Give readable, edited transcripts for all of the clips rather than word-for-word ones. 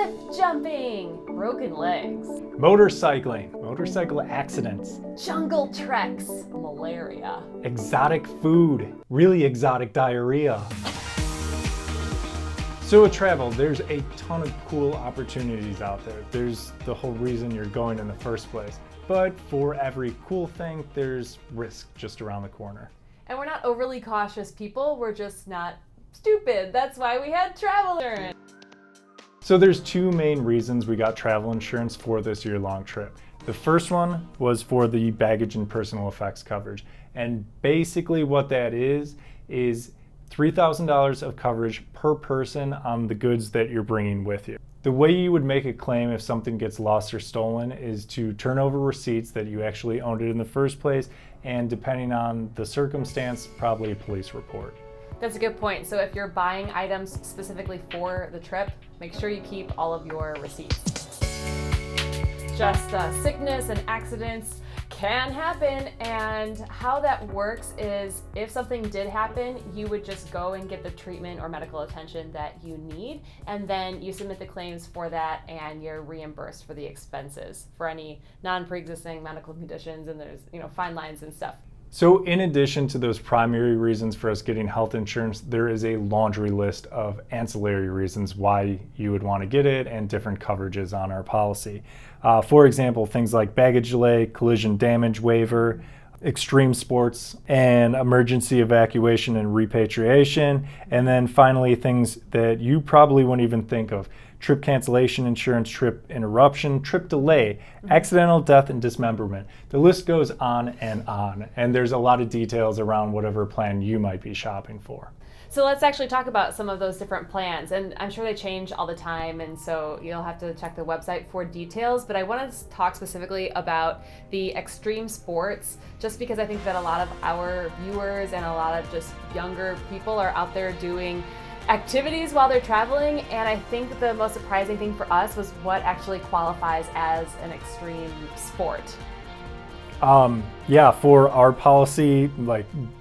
cliff jumping, broken legs, motorcycling, motorcycle accidents, jungle treks, malaria, exotic food, really exotic diarrhea. So with travel, there's a ton of cool opportunities out there. There's the whole reason you're going in the first place. But for every cool thing, there's risk just around the corner. And we're not overly cautious people, we're just not stupid. That's why we had travel insurance. So there's two main reasons we got travel insurance for this year-long trip. The first one was for the baggage and personal effects coverage. And basically what that is $3,000 of coverage per person on the goods that you're bringing with you. The way you would make a claim if something gets lost or stolen is to turn over receipts that you actually owned it in the first place, and depending on the circumstance, probably a police report. That's a good point. So if you're buying items specifically for the trip, make sure you keep all of your receipts. Just sickness and accidents can happen, and how that works is if something did happen, you would just go and get the treatment or medical attention that you need, and then you submit the claims for that and you're reimbursed for the expenses for any non-pre-existing medical conditions, and there's fine lines and stuff. So in addition to those primary reasons for us getting health insurance, there is a laundry list of ancillary reasons why you would want to get it and different coverages on our policy. For example, things like baggage delay, collision damage waiver, extreme sports, and emergency evacuation and repatriation. And then finally, things that you probably wouldn't even think of: trip cancellation insurance, trip interruption, trip delay, accidental death and dismemberment. The list goes on, and there's a lot of details around whatever plan you might be shopping for. So let's actually talk about some of those different plans, and I'm sure they change all the time, and so you'll have to check the website for details, but I want to talk specifically about the extreme sports, just because I think that a lot of our viewers and a lot of just younger people are out there doing activities while they're traveling, and I think the most surprising thing for us was what actually qualifies as an extreme sport. Yeah, for our policy,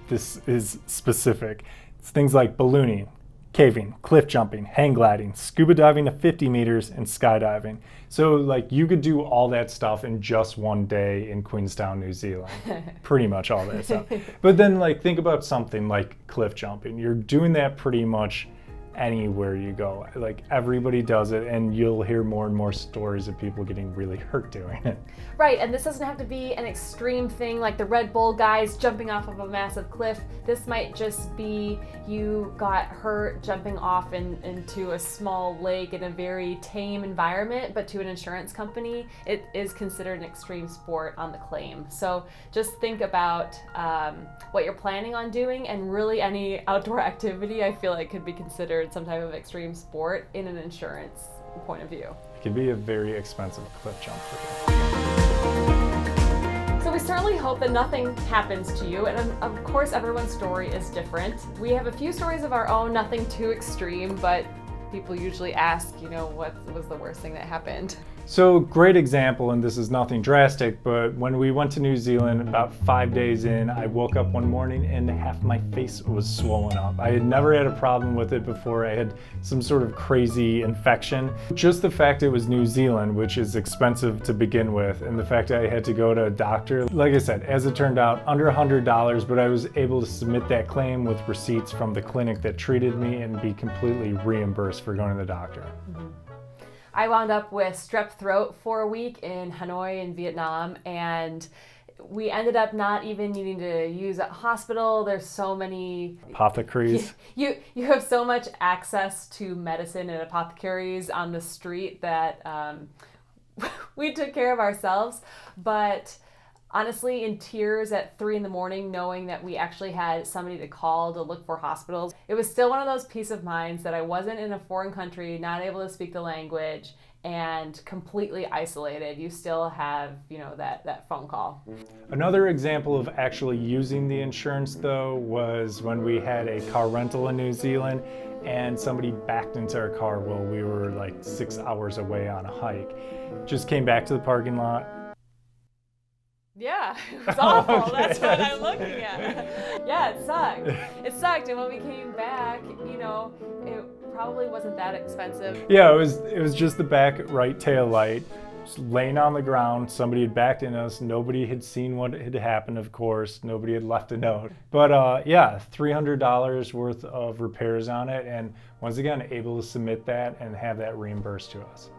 this is specific. It's things like ballooning, caving, cliff jumping, hang gliding, scuba diving to 50 meters, and skydiving. So you could do all that stuff in just one day in Queenstown, New Zealand. Pretty much all that stuff. But then think about something like cliff jumping. You're doing that pretty much anywhere you go. Everybody does it, and you'll hear more and more stories of people getting really hurt doing it. Right, and this doesn't have to be an extreme thing like the Red Bull guys jumping off of a massive cliff. This might just be you got hurt jumping off into a small lake in a very tame environment, but to an insurance company, it is considered an extreme sport on the claim. So just think about what you're planning on doing, and really any outdoor activity I feel like could be considered some type of extreme sport in an insurance point of view. It could be a very expensive cliff jump for you. So we certainly hope that nothing happens to you, and of course everyone's story is different. We have a few stories of our own, nothing too extreme, but people usually ask, what was the worst thing that happened? So great example, and this is nothing drastic, but when we went to New Zealand, about 5 days in, I woke up one morning and half my face was swollen up. I had never had a problem with it before. I had some sort of crazy infection. Just the fact it was New Zealand, which is expensive to begin with, and the fact I had to go to a doctor, like I said, as it turned out, under $100, but I was able to submit that claim with receipts from the clinic that treated me and be completely reimbursed for going to the doctor. Mm-hmm. I wound up with strep throat for a week in Hanoi in Vietnam, and we ended up not even needing to use a hospital. There's so many apothecaries. You have so much access to medicine and apothecaries on the street that we took care of ourselves. But honestly, in tears at 3 a.m, knowing that we actually had somebody to call to look for hospitals, it was still one of those peace of minds that I wasn't in a foreign country, not able to speak the language, and completely isolated. You still have, that phone call. Another example of actually using the insurance, though, was when we had a car rental in New Zealand, and somebody backed into our car while we were 6 hours away on a hike. Just came back to the parking lot. Yeah, it was awful. Okay. That's what I'm looking at. Yeah, it sucked. It sucked. And when we came back, probably wasn't that expensive. Yeah, it was just the back right tail light, just laying on the ground. Somebody had backed in us. Nobody had seen what had happened, of course. Nobody had left a note. But yeah, $300 worth of repairs on it, and once again, able to submit that and have that reimbursed to us.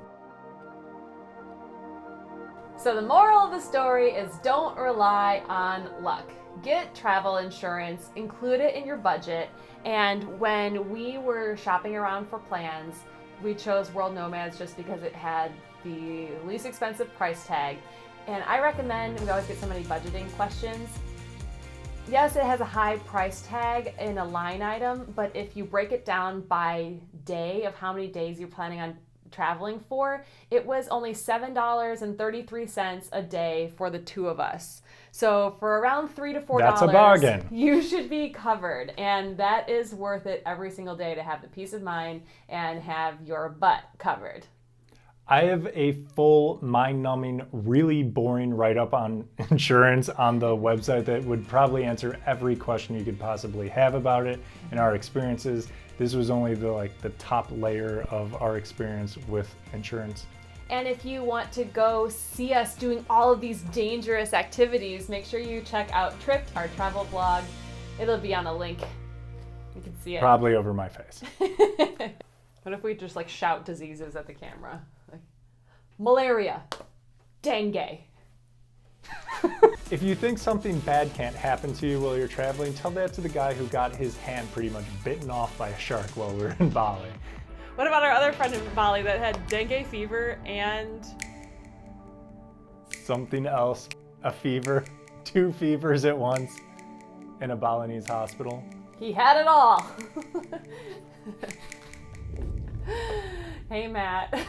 So the moral of the story is don't rely on luck. Get travel insurance, include it in your budget, and when we were shopping around for plans, we chose World Nomads just because it had the least expensive price tag. And I recommend, we always get so many budgeting questions. Yes, it has a high price tag in a line item, but if you break it down by day of how many days you're planning on traveling for, it was only $7.33 a day for the two of us. So for around $3 to $4, that's a bargain. You should be covered, and that is worth it every single day to have the peace of mind and have your butt covered. I have a full, mind-numbing, really boring write-up on insurance on the website that would probably answer every question you could possibly have about it and our experiences. This was only the top layer of our experience with insurance. And if you want to go see us doing all of these dangerous activities, make sure you check out Tripped, our travel blog. It'll be on a link. You can see it. Probably over my face. What if we just shout diseases at the camera? Like, malaria, dengue. If you think something bad can't happen to you while you're traveling, tell that to the guy who got his hand pretty much bitten off by a shark while we were in Bali. What about our other friend in Bali that had dengue fever and something else, a fever, 2 fevers at once in a Balinese hospital? He had it all. Hey, Matt.